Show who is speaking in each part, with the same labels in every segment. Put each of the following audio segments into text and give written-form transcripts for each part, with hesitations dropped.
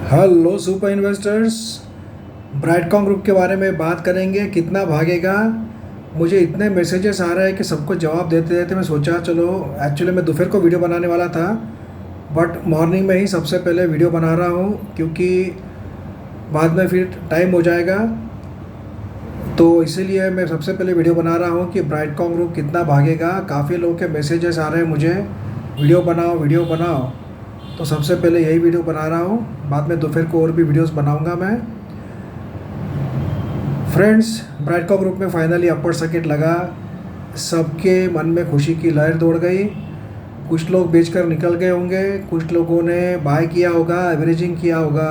Speaker 1: Hello super investors. Brightcom group के बारे में बात करेंगे, कितना भागेगा। मुझे इतने मैसेजेस आ रहे हैं कि सबको जवाब देते देते मैं सोचा चलो, एक्चुअली मैं दोपहर को वीडियो बनाने वाला था, बट मॉर्निंग में ही सबसे पहले वीडियो बना रहा हूँ क्योंकि बाद में फिर टाइम हो जाएगा। तो इसीलिए मैं सबसे पहले वीडियो बना रहा हूँ कि ब्राइटकॉम ग्रुप कितना भागेगा। काफ़ी लोगों के मैसेजेस आ रहे हैं मुझे, वीडियो बनाओ वीडियो बनाओ। तो सबसे पहले यही वीडियो बना रहा हूँ, बाद में दोपहर को और भी वीडियोस बनाऊंगा मैं। फ्रेंड्स, ब्राइटकॉम ग्रुप में फाइनली अपर सर्किट लगा, सबके मन में खुशी की लहर दौड़ गई। कुछ लोग बेचकर निकल गए होंगे, कुछ लोगों ने बाय किया होगा, एवरेजिंग किया होगा।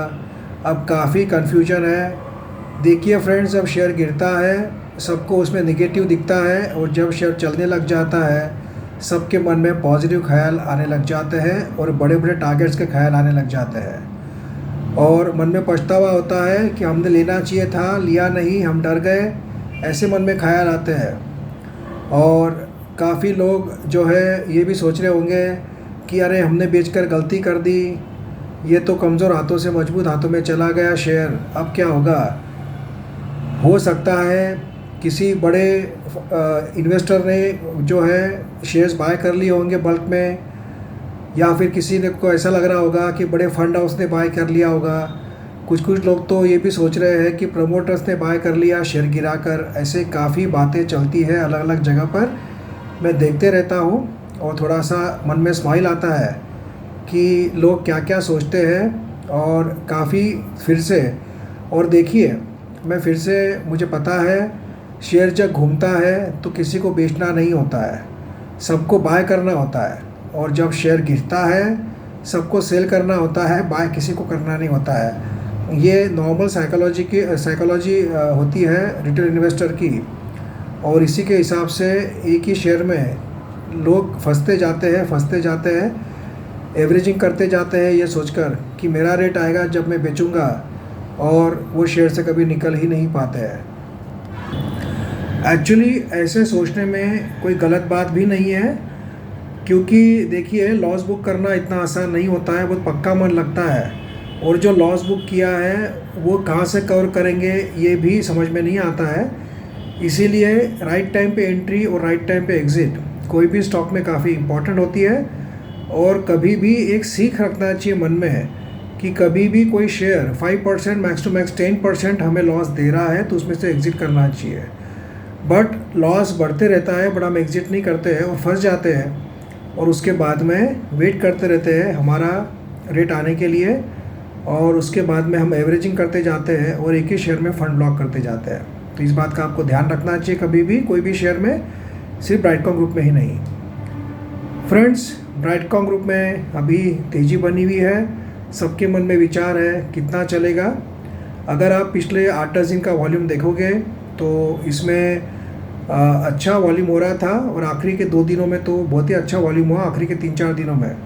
Speaker 1: अब काफ़ी कन्फ्यूजन है। देखिए फ्रेंड्स, जब शेयर गिरता है सबको उसमें निगेटिव दिखता है, और जब शेयर चलने लग जाता है सबके मन में पॉजिटिव ख्याल आने लग जाते हैं और बड़े बड़े टारगेट्स के ख्याल आने लग जाते हैं, और मन में पछतावा होता है कि हमने लेना चाहिए था, लिया नहीं, हम डर गए। ऐसे मन में ख्याल आते हैं। और काफ़ी लोग जो है ये भी सोच रहे होंगे कि अरे हमने बेचकर गलती कर दी, ये तो कमज़ोर हाथों से मजबूत हाथों में चला गया शेयर, अब क्या होगा। हो सकता है किसी बड़े इन्वेस्टर ने जो है शेयर्स बाय कर लिए होंगे बल्क में, या फिर किसी ने को ऐसा लग रहा होगा कि बड़े फंड हाउस ने बाय कर लिया होगा। कुछ कुछ लोग तो ये भी सोच रहे हैं कि प्रमोटर्स ने बाय कर लिया शेयर गिराकर। ऐसे काफ़ी बातें चलती है अलग अलग जगह पर, मैं देखते रहता हूँ और थोड़ा सा मन में स्माइल आता है कि लोग क्या क्या सोचते हैं। और काफ़ी फिर से, और देखिए मैं फिर से, मुझे पता है शेयर जब घूमता है तो किसी को बेचना नहीं होता है, सबको बाय करना होता है। और जब शेयर गिरता है सबको सेल करना होता है, बाय किसी को करना नहीं होता है। ये नॉर्मल साइकोलॉजी होती है रिटेल इन्वेस्टर की। और इसी के हिसाब से एक ही शेयर में लोग फंसते जाते हैं, एवरेजिंग करते जाते हैं ये सोचकर कि मेरा रेट आएगा जब मैं बेचूंगा, और वो शेयर से कभी निकल ही नहीं पाते हैं। एक्चुअली ऐसे सोचने में कोई गलत बात भी नहीं है, क्योंकि देखिए लॉस बुक करना इतना आसान नहीं होता है, बहुत पक्का मन लगता है। और जो लॉस बुक किया है वो कहाँ से कवर करेंगे ये भी समझ में नहीं आता है। इसीलिए राइट टाइम पे एंट्री और राइट टाइम पे एग्ज़िट कोई भी स्टॉक में काफ़ी इम्पॉर्टेंट होती है। और कभी भी एक सीख रखना चाहिए मन में कि कभी भी कोई शेयर 5% मैक्स टू मैक्स 10% हमें लॉस दे रहा है तो उसमें से एग्ज़िट करना चाहिए। बट लॉस बढ़ते रहता है, बट हम एग्ज़िट नहीं करते हैं और फंस जाते हैं, और उसके बाद में वेट करते रहते हैं हमारा रेट आने के लिए, और उसके बाद में हम एवरेजिंग करते जाते हैं और एक ही शेयर में फंड ब्लॉक करते जाते हैं। तो इस बात का आपको ध्यान रखना चाहिए कभी भी कोई भी शेयर में, सिर्फ ब्राइटकॉम ग्रुप में ही नहीं। फ्रेंड्स, ब्राइटकॉम ग्रुप में अभी तेज़ी बनी हुई है, सबके मन में विचार है कितना चलेगा। अगर आप पिछले 8-10 दिन का वॉल्यूम देखोगे तो इसमें अच्छा वॉल्यूम हो रहा था, और आखिरी के 2 दिनों में तो बहुत ही अच्छा वॉल्यूम हुआ, आखिरी के 3-4 दिनों में।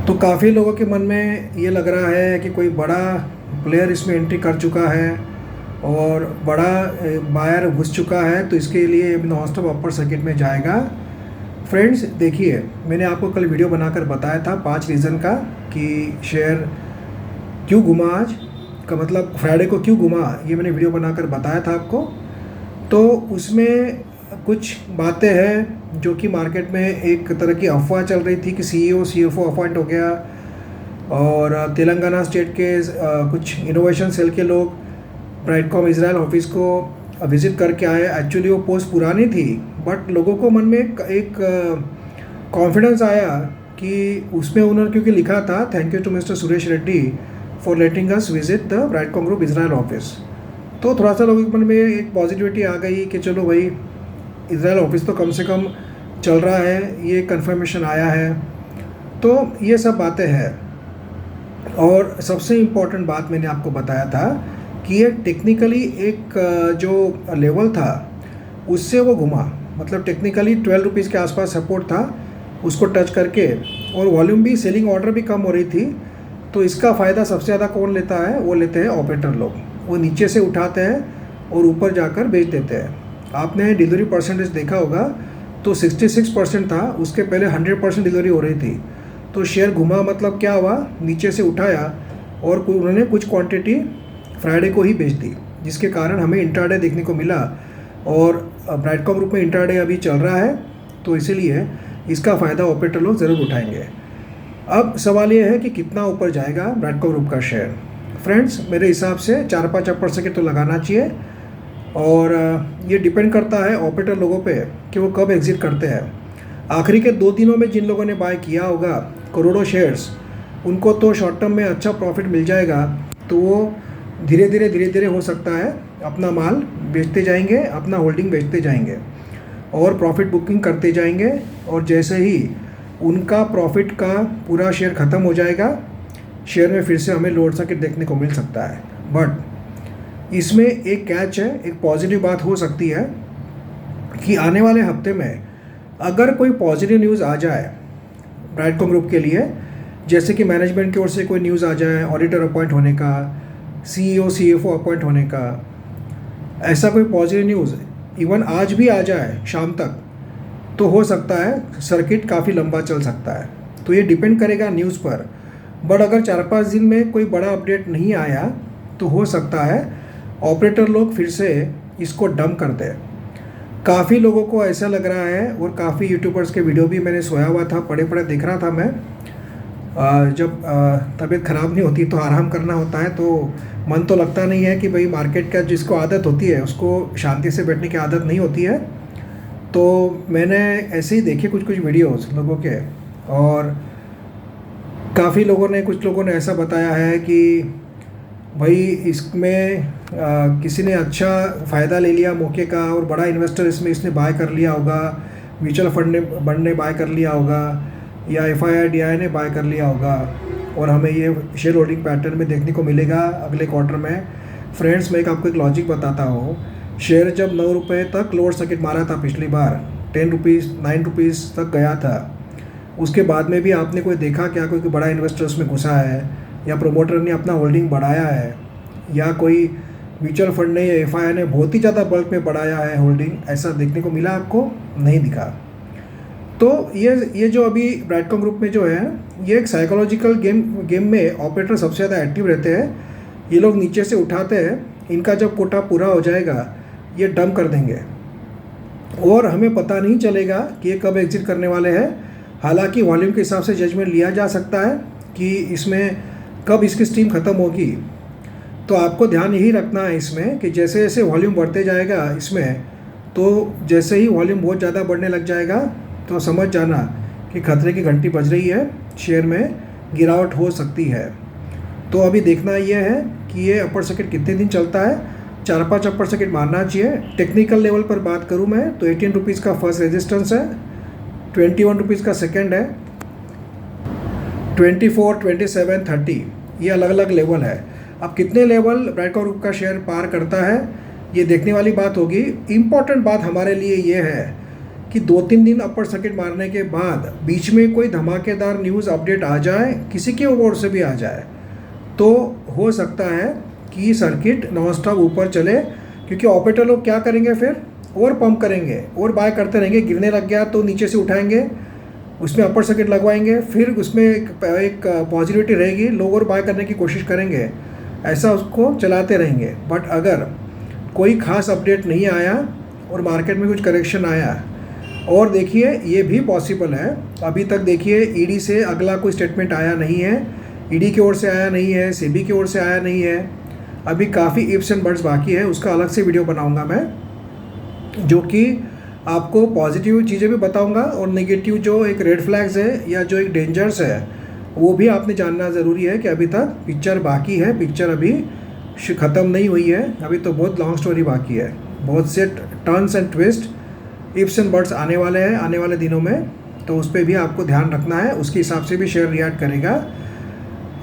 Speaker 1: तो काफ़ी लोगों के मन में ये लग रहा है कि कोई बड़ा प्लेयर इसमें एंट्री कर चुका है और बड़ा बायर घुस चुका है, तो इसके लिए नॉन स्टॉप अपर सर्किट में जाएगा। फ्रेंड्स देखिए, मैंने आपको कल वीडियो बनाकर बताया था 5 रीज़न का कि शेयर क्यों घुमा आज का, मतलब फ्राइडे को क्यों घुमा, ये मैंने वीडियो बनाकर बताया था आपको। तो उसमें कुछ बातें हैं जो कि मार्केट में एक तरह की अफवाह चल रही थी कि CEO CFO अपॉइंट हो गया, और तेलंगाना स्टेट के कुछ इनोवेशन सेल के लोग ब्राइटकॉम इजराइल ऑफिस को विज़िट करके आए। एक्चुअली वो पोस्ट पुरानी थी, बट लोगों को मन में एक कॉन्फिडेंस आया कि उसमें उन्होंने, क्योंकि लिखा था thank you to Mr Suresh Reddy for letting us visit the Brightcom group Israel office. तो थोड़ा सा लोगों के मन में एक पॉजिटिविटी आ गई कि चलो भाई, इजराइल ऑफिस तो कम से कम चल रहा है, ये कंफर्मेशन आया है। तो ये सब बातें हैं। और सबसे इम्पॉर्टेंट बात मैंने आपको बताया था कि ये टेक्निकली एक जो लेवल था उससे वो घुमा, मतलब टेक्निकली 12 रुपीज़ के आसपास सपोर्ट था, उसको टच करके, और वॉल्यूम भी, सेलिंग ऑर्डर भी कम हो रही थी। तो इसका फ़ायदा सबसे ज़्यादा कौन लेता है, वो लेते हैं ऑपरेटर लोग। वो नीचे से उठाते हैं और ऊपर जाकर बेच देते हैं। आपने डिलीवरी परसेंटेज देखा होगा तो 66% था, उसके पहले 100% डिलीवरी हो रही थी। तो शेयर घुमा, मतलब क्या हुआ, नीचे से उठाया और उन्होंने कुछ क्वांटिटी फ्राइडे को ही बेच दी, जिसके कारण हमें इंट्राडे देखने को मिला। और ब्राइडकॉम ग्रुप में इंट्राडे अभी चल रहा है, तो इसीलिए इसका फ़ायदा ऑपरेटर लोग ज़रूर उठाएंगे। अब सवाल ये है कि कितना ऊपर जाएगा ब्राइडकॉम ग्रुप का शेयर। फ्रेंड्स, मेरे हिसाब से 4-5 अपर सर्किट तो लगाना चाहिए, और ये डिपेंड करता है ऑपरेटर लोगों पे कि वो कब एग्ज़िट करते हैं। आखिरी के 2 दिनों में जिन लोगों ने बाय किया होगा करोड़ों शेयर्स, उनको तो शॉर्ट टर्म में अच्छा प्रॉफिट मिल जाएगा, तो वो धीरे धीरे हो सकता है अपना माल बेचते जाएंगे, अपना होल्डिंग बेचते जाएंगे और प्रॉफिट बुकिंग करते जाएंगे। और जैसे ही उनका प्रॉफिट का पूरा शेयर ख़त्म हो जाएगा, शेयर में फिर से हमें लोअर सर्किट देखने को मिल सकता है। बट इसमें एक कैच है, एक पॉजिटिव बात हो सकती है कि आने वाले हफ्ते में अगर कोई पॉजिटिव न्यूज़ आ जाए ब्राइडकॉम ग्रुप के लिए, जैसे कि मैनेजमेंट की ओर से कोई न्यूज़ आ जाए ऑडिटर अपॉइंट होने का, CEO CFO अपॉइंट होने का, ऐसा कोई पॉजिटिव न्यूज़ इवन आज भी आ जाए शाम तक, तो हो सकता है सर्किट काफ़ी लंबा चल सकता है। तो ये डिपेंड करेगा न्यूज़ पर। बट अगर 4-5 दिन में कोई बड़ा अपडेट नहीं आया, तो हो सकता है ऑपरेटर लोग फिर से इसको डंप कर दें। काफ़ी लोगों को ऐसा लग रहा है, और काफ़ी यूट्यूबर्स के वीडियो भी मैंने सोया हुआ था, पड़े देख रहा था मैं। जब तबीयत ख़राब नहीं होती तो आराम करना होता है, तो मन तो लगता नहीं है कि भाई मार्केट का जिसको आदत होती है उसको शांति से बैठने की आदत नहीं होती है। तो मैंने ऐसे ही देखे कुछ वीडियोस लोगों के, और काफ़ी लोगों ने, कुछ लोगों ने ऐसा बताया है कि भाई इसमें किसी ने अच्छा फ़ायदा ले लिया मौके का, और बड़ा इन्वेस्टर इसने बाय कर लिया होगा, म्यूचुअल फंड ने बाय कर लिया होगा, या FII ने बाय कर लिया होगा, और हमें ये शेयर होल्डिंग पैटर्न में देखने को मिलेगा अगले क्वार्टर में। फ्रेंड्स, मैं आपको एक लॉजिक बताता हूँ। शेयर जब 9 रुपये तक लोअर सर्किट मारा था पिछली बार, 10 रुपीज़ 9 रुपीज़ तक गया था, उसके बाद में भी आपने कोई देखा क्या कोई बड़ा इन्वेस्टर उसमें घुसा है, या प्रोमोटर ने अपना होल्डिंग बढ़ाया है, या कोई म्यूचुअल फंड ने या FII ने बहुत ही ज़्यादा बल्क में बढ़ाया है होल्डिंग? ऐसा देखने को मिला आपको? नहीं दिखा। तो ये जो अभी ब्राइडकॉम ग्रुप में जो है, ये एक साइकोलॉजिकल गेम में ऑपरेटर सबसे ज़्यादा एक्टिव रहते हैं। ये लोग नीचे से उठाते हैं, इनका जब कोटा पूरा हो जाएगा ये डंप कर देंगे, और हमें पता नहीं चलेगा कि ये कब एग्जिट करने वाले हैं। हालांकि वॉल्यूम के हिसाब से जजमेंट लिया जा सकता है कि इसमें कब इसकी स्ट्रीम ख़त्म होगी। तो आपको ध्यान यही रखना है इसमें कि जैसे जैसे वॉल्यूम बढ़ते जाएगा इसमें, तो जैसे ही वॉल्यूम बहुत ज़्यादा बढ़ने लग जाएगा तो समझ जाना कि खतरे की घंटी बज रही है, शेयर में गिरावट हो सकती है। तो अभी देखना यह है कि ये अपर सर्किट कितने दिन चलता है। 4-5 अपर सर्किट मारना चाहिए। टेक्निकल लेवल पर बात करूं मैं तो 18 रुपीज़ का फर्स्ट रेजिस्टेंस है, 21 रुपीज़ का सेकेंड है, 24, 27, 30 ये अलग अलग लेवल है। अब कितने लेवल ब्राइडकॉम ग्रुप का शेयर पार करता है ये देखने वाली बात होगी। इम्पॉर्टेंट बात हमारे लिए ये है कि 2-3 दिन अपर सर्किट मारने के बाद बीच में कोई धमाकेदार न्यूज़ अपडेट आ जाए, किसी के ओर से भी आ जाए, तो हो सकता है कि सर्किट नॉन स्टॉप ऊपर चले, क्योंकि ऑपरेटर लोग क्या करेंगे फिर, और पंप करेंगे और बाय करते रहेंगे। गिरने लग गया तो नीचे से उठाएंगे, उसमें अपर सर्किट लगवाएंगे, फिर उसमें एक पॉजिटिविटी रहेगी, लोग और बाय करने की कोशिश करेंगे, ऐसा उसको चलाते रहेंगे। बट अगर कोई ख़ास अपडेट नहीं आया और मार्केट में कुछ करेक्शन आया, और देखिए ये भी पॉसिबल है, अभी तक देखिए ईडी से अगला कोई स्टेटमेंट आया नहीं है, ईडी की ओर से आया नहीं है, सेबी की ओर से आया नहीं है, अभी काफ़ी इफ्स एंड बट्स बाकी है। उसका अलग से वीडियो बनाऊंगा मैं, जो कि आपको पॉजिटिव चीज़ें भी बताऊंगा और नेगेटिव जो एक रेड फ्लैग्स है या जो एक डेंजर्स है वो भी आपने जानना ज़रूरी है कि अभी तक पिक्चर बाकी है, पिक्चर अभी ख़त्म नहीं हुई है, अभी तो बहुत लॉन्ग स्टोरी बाकी है, बहुत से turns and twist, ifs and buts आने वाले हैं आने वाले दिनों में। तो उस पर भी आपको ध्यान रखना है, उसके हिसाब से भी शेयर रिएक्ट करेगा।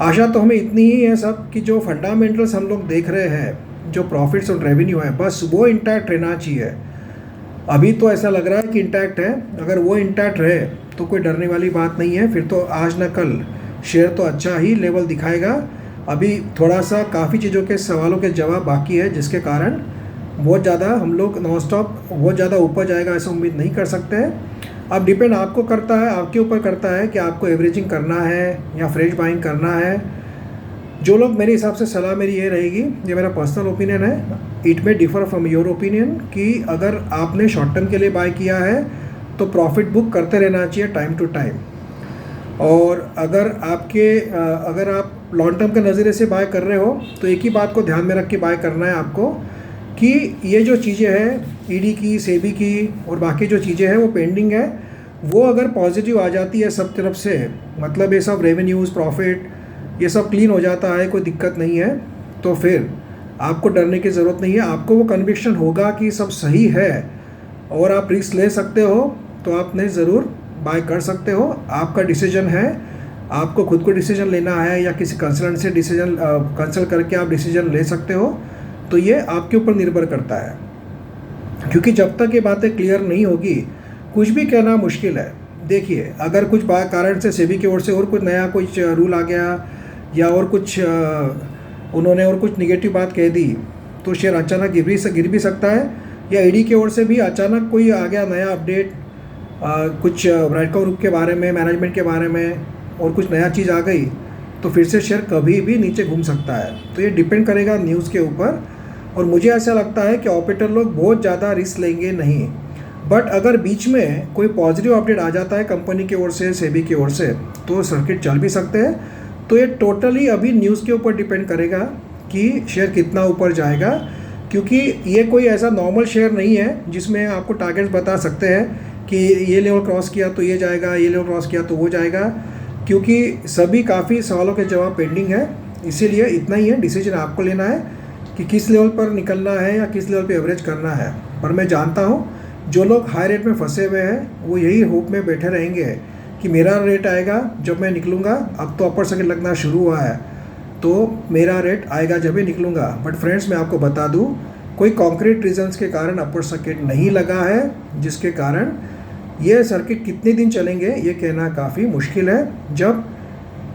Speaker 1: आशा तो हमें इतनी ही है सब कि जो फंडामेंटल्स हम लोग देख रहे हैं, जो प्रॉफिट्स और रेवेन्यू है, बस वो इंटैक्ट रहना चाहिए। अभी तो ऐसा लग रहा है कि इंटैक्ट है, अगर वो इंटैक्ट रहे तो कोई डरने वाली बात नहीं है। फिर तो आज न कल शेयर तो अच्छा ही लेवल दिखाएगा। अभी थोड़ा सा काफ़ी चीज़ों के सवालों के जवाब बाकी है, जिसके कारण बहुत ज़्यादा हम लोग नॉन स्टॉप बहुत ज़्यादा ऊपर जाएगा ऐसा उम्मीद नहीं कर सकते हैं। अब डिपेंड आपको करता है, आपके ऊपर करता है कि आपको एवरेजिंग करना है या फ्रेश बाइंग करना है। जो लोग, मेरे हिसाब से सलाह मेरी ये रहेगी, ये मेरा पर्सनल ओपिनियन है, it may differ from your opinion, कि अगर आपने शॉर्ट टर्म के लिए बाय किया है तो प्रॉफिट बुक करते रहना चाहिए टाइम टू टाइम। और अगर आप लॉन्ग टर्म के नज़रिए से बाय कर रहे हो तो एक ही बात को ध्यान में रख के बाय करना है आपको, कि ये जो चीज़ें हैं ईडी की, सेबी की और बाकी जो चीज़ें हैं वो पेंडिंग है, वो अगर पॉजिटिव आ जाती है सब तरफ से, मतलब ये सब रेवेन्यूज़, प्रॉफिट, ये सब क्लीन हो जाता है, कोई दिक्कत नहीं है, तो फिर आपको डरने की ज़रूरत नहीं है। आपको वो कन्विक्शन होगा कि सब सही है और आप रिस्क ले सकते हो, तो आपने ज़रूर बाय कर सकते हो। आपका डिसीजन है, आपको खुद को डिसीजन लेना है या किसी कंसल्टेंट से डिसीजन कंसल्ट करके आप डिसीजन ले सकते हो, तो ये आपके ऊपर निर्भर करता है। क्योंकि जब तक ये बातें क्लियर नहीं होगी कुछ भी कहना मुश्किल है। देखिए, अगर कुछ कारण से सेबी की ओर से और कुछ नया कुछ रूल आ गया या और कुछ उन्होंने और कुछ निगेटिव बात कह दी, तो शेयर अचानक गिर भी सकता है, या ईडी की ओर से भी अचानक कोई आ गया नया अपडेट, कुछ ब्राइडकॉम ग्रुप के बारे में, मैनेजमेंट के बारे में, और कुछ नया चीज़ आ गई, तो फिर से शेयर कभी भी नीचे घूम सकता है। तो ये डिपेंड करेगा न्यूज़ के ऊपर, और मुझे ऐसा लगता है कि ऑपरेटर लोग बहुत ज़्यादा रिस्क लेंगे नहीं। बट अगर बीच में कोई पॉजिटिव अपडेट आ जाता है कंपनी की ओर से, सेबी की ओर से, तो सर्किट चल भी सकते हैं। तो ये टोटली अभी न्यूज़ के ऊपर डिपेंड करेगा कि शेयर कितना ऊपर जाएगा, क्योंकि ये कोई ऐसा नॉर्मल शेयर नहीं है जिसमें आपको टारगेट्स बता सकते हैं कि ये लेवल क्रॉस किया तो ये जाएगा, ये लेवल क्रॉस किया तो वो जाएगा, क्योंकि सभी काफ़ी सवालों के जवाब पेंडिंग है। इसीलिए इतना ही है, डिसीजन आपको लेना है कि किस लेवल पर निकलना है या किस लेवल पे एवरेज करना है। पर मैं जानता हूँ जो लोग हाई रेट में फंसे हुए हैं वो यही होप में बैठे रहेंगे कि मेरा रेट आएगा जब मैं निकलूँगा। अब तो अपर सर्किट लगना शुरू हुआ है, तो मेरा रेट आएगा जब ही निकलूँगा। बट फ्रेंड्स, मैं आपको बता दूँ, कोई कॉन्क्रीट रीजंस के कारण अपर सर्किट नहीं लगा है, जिसके कारण ये सर्किट कितने दिन चलेंगे ये कहना काफ़ी मुश्किल है। जब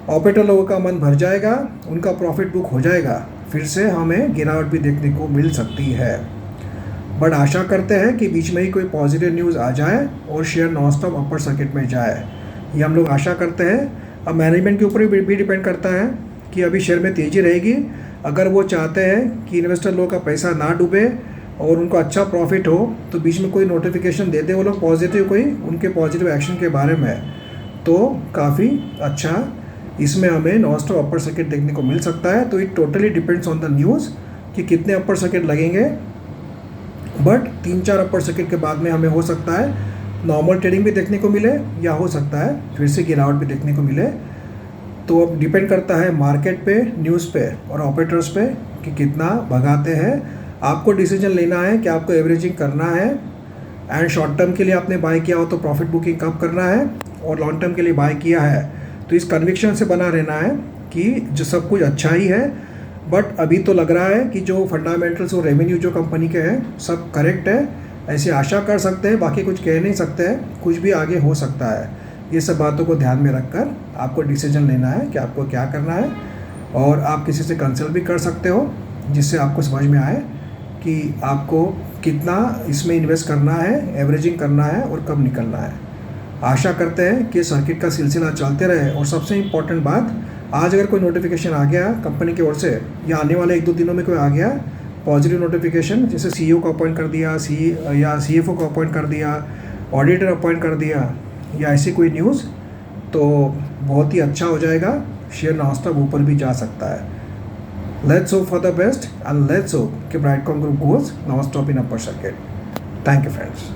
Speaker 1: ऑपरेटर लोगों का मन भर जाएगा, उनका प्रॉफिट बुक हो जाएगा, फिर से हमें गिरावट भी देखने को मिल सकती है। बट आशा करते हैं कि बीच में ही कोई पॉजिटिव न्यूज़ आ जाए और share non stop upper circuit में जाए, ये हम लोग आशा करते हैं। अब मैनेजमेंट के ऊपर भी डिपेंड करता है कि अभी शेयर में तेज़ी रहेगी। अगर वो चाहते हैं कि इन्वेस्टर लोगों का पैसा ना डूबे और उनको अच्छा प्रॉफिट हो, तो बीच में कोई नोटिफिकेशन दे दे वो लोग पॉजिटिव, कोई उनके पॉजिटिव एक्शन के बारे में, तो काफ़ी अच्छा इसमें हमें नॉन स्टॉप अपर सर्किट देखने को मिल सकता है। तो it totally depends on the news कि कितने अपर सर्किट लगेंगे। बट 3-4 अपर सर्किट के बाद में हमें हो सकता है नॉर्मल ट्रेडिंग भी देखने को मिले, या हो सकता है फिर से गिरावट भी देखने को मिले। तो अब डिपेंड करता है मार्केट पे, न्यूज़ पे और ऑपरेटर्स पे कि कितना भगाते हैं। आपको डिसीजन लेना है कि आपको एवरेजिंग करना है, एंड शॉर्ट टर्म के लिए आपने बाय किया हो तो प्रॉफिट बुकिंग कब करना है, और लॉन्ग टर्म के लिए बाय किया है तो इस कन्विक्शन से बना रहना है कि जो सब कुछ अच्छा ही है। बट अभी तो लग रहा है कि जो फंडामेंटल्स और रेवेन्यू जो कंपनी के हैं सब करेक्ट है, ऐसे आशा कर सकते हैं, बाकी कुछ कह नहीं सकते हैं, कुछ भी आगे हो सकता है। ये सब बातों को ध्यान में रखकर आपको डिसीजन लेना है कि आपको क्या करना है, और आप किसी से कंसल्ट भी कर सकते हो जिससे आपको समझ में आए कि आपको कितना इसमें इन्वेस्ट करना है, एवरेजिंग करना है और कब निकलना है। आशा करते हैं कि सर्किट का सिलसिला चलते रहे। और सबसे इम्पोर्टेंट बात, आज अगर कोई नोटिफिकेशन आ गया कंपनी की ओर से, या आने वाले 1-2 दिनों में कोई आ गया पॉजिटिव नोटिफिकेशन, जैसे सीईओ को अपॉइंट कर दिया, या सीएफओ को अपॉइंट कर दिया, ऑडिटर अपॉइंट कर दिया, या ऐसी कोई न्यूज़, तो बहुत ही अच्छा हो जाएगा, शेयर नॉन स्टॉप ऊपर भी जा सकता है। Let's hope for the best, and let's hope कि Brightcom group goes non stop in upper circuit. Thank you friends.